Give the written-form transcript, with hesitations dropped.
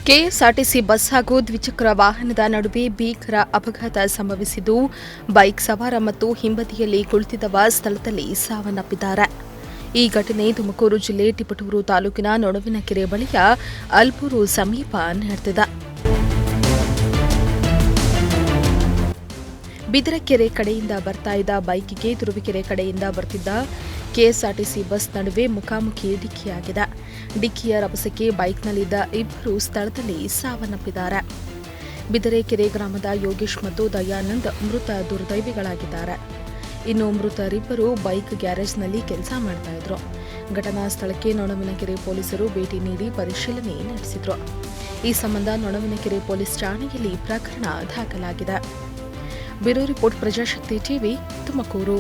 KSRTC bus ಹಾಗೂ ದ್ವಿಚಕ್ರ ವಾಹನದ ನಡುವೆ ಭೀಕರ ಅಪಘಾತ ಸಂಭವಿಸಿದ್ದು, ಬೈಕ್ ಸವಾರ ಮತ್ತು ಹಿಂಬದಿಯಲ್ಲಿ ಕುಳಿತಿದ್ದವ ಸ್ಥಳದಲ್ಲಿ ಸಾವನ್ನಪ್ಪಿದ್ದಾರೆ. ಈ ಘಟನೆ ತುಮಕೂರು ಜಿಲ್ಲೆ ತಿಪಟೂರು ತಾಲೂಕಿನ ನೊಣವಿನಕೆರೆ ಬಳಿಯ ಅಲ್ಪೂರು ಸಮೀಪ ನಡೆದಿದೆ. ಬಿದರಕೆರೆ ಕಡೆಯಿಂದ ಬರ್ತಾ ಇದ್ದ ಬೈಕಿಗೆ ತುರುವೇಕೆರೆ ಕಡೆಯಿಂದ ಬರ್ತಿದ್ದ ಕೆಎಸ್ಆರ್ಟಿಸಿ ಬಸ್ ನಡುವೆ ಮುಖಾಮುಖಿ ಡಿಕ್ಕಿಯಾಗಿದೆ. ಡಿಕ್ಕಿಯ ರಭಸಕ್ಕೆ ಬೈಕ್ನಲ್ಲಿದ್ದ ಇಬ್ಬರು ಸ್ಥಳದಲ್ಲಿ ಸಾವನ್ನಪ್ಪಿದ್ದಾರೆ. ಬಿದರೆಕೆರೆ ಗ್ರಾಮದ ಯೋಗೇಶ್ ಮತ್ತು ದಯಾನಂದ್ ಮೃತ ದುರ್ದೈವಿಗಳಾಗಿದ್ದಾರೆ. ಇನ್ನು ಮೃತರಿಬ್ಬರು ಬೈಕ್ ಗ್ಯಾರೇಜ್ನಲ್ಲಿ ಕೆಲಸ ಮಾಡ್ತಾ ಇದ್ರು. ಘಟನಾ ಸ್ಥಳಕ್ಕೆ ನೊಣವಿನಕೆರೆ ಪೊಲೀಸರು ಭೇಟಿ ನೀಡಿ ಪರಿಶೀಲನೆ ನಡೆಸಿದ್ರು. ಈ ಸಂಬಂಧ ನೊಣವಿನಕೆರೆ ಪೊಲೀಸ್ ಠಾಣೆಯಲ್ಲಿ ಪ್ರಕರಣ ದಾಖಲಾಗಿದೆ. Bureau report, Prajashakti TV, Tumakuru.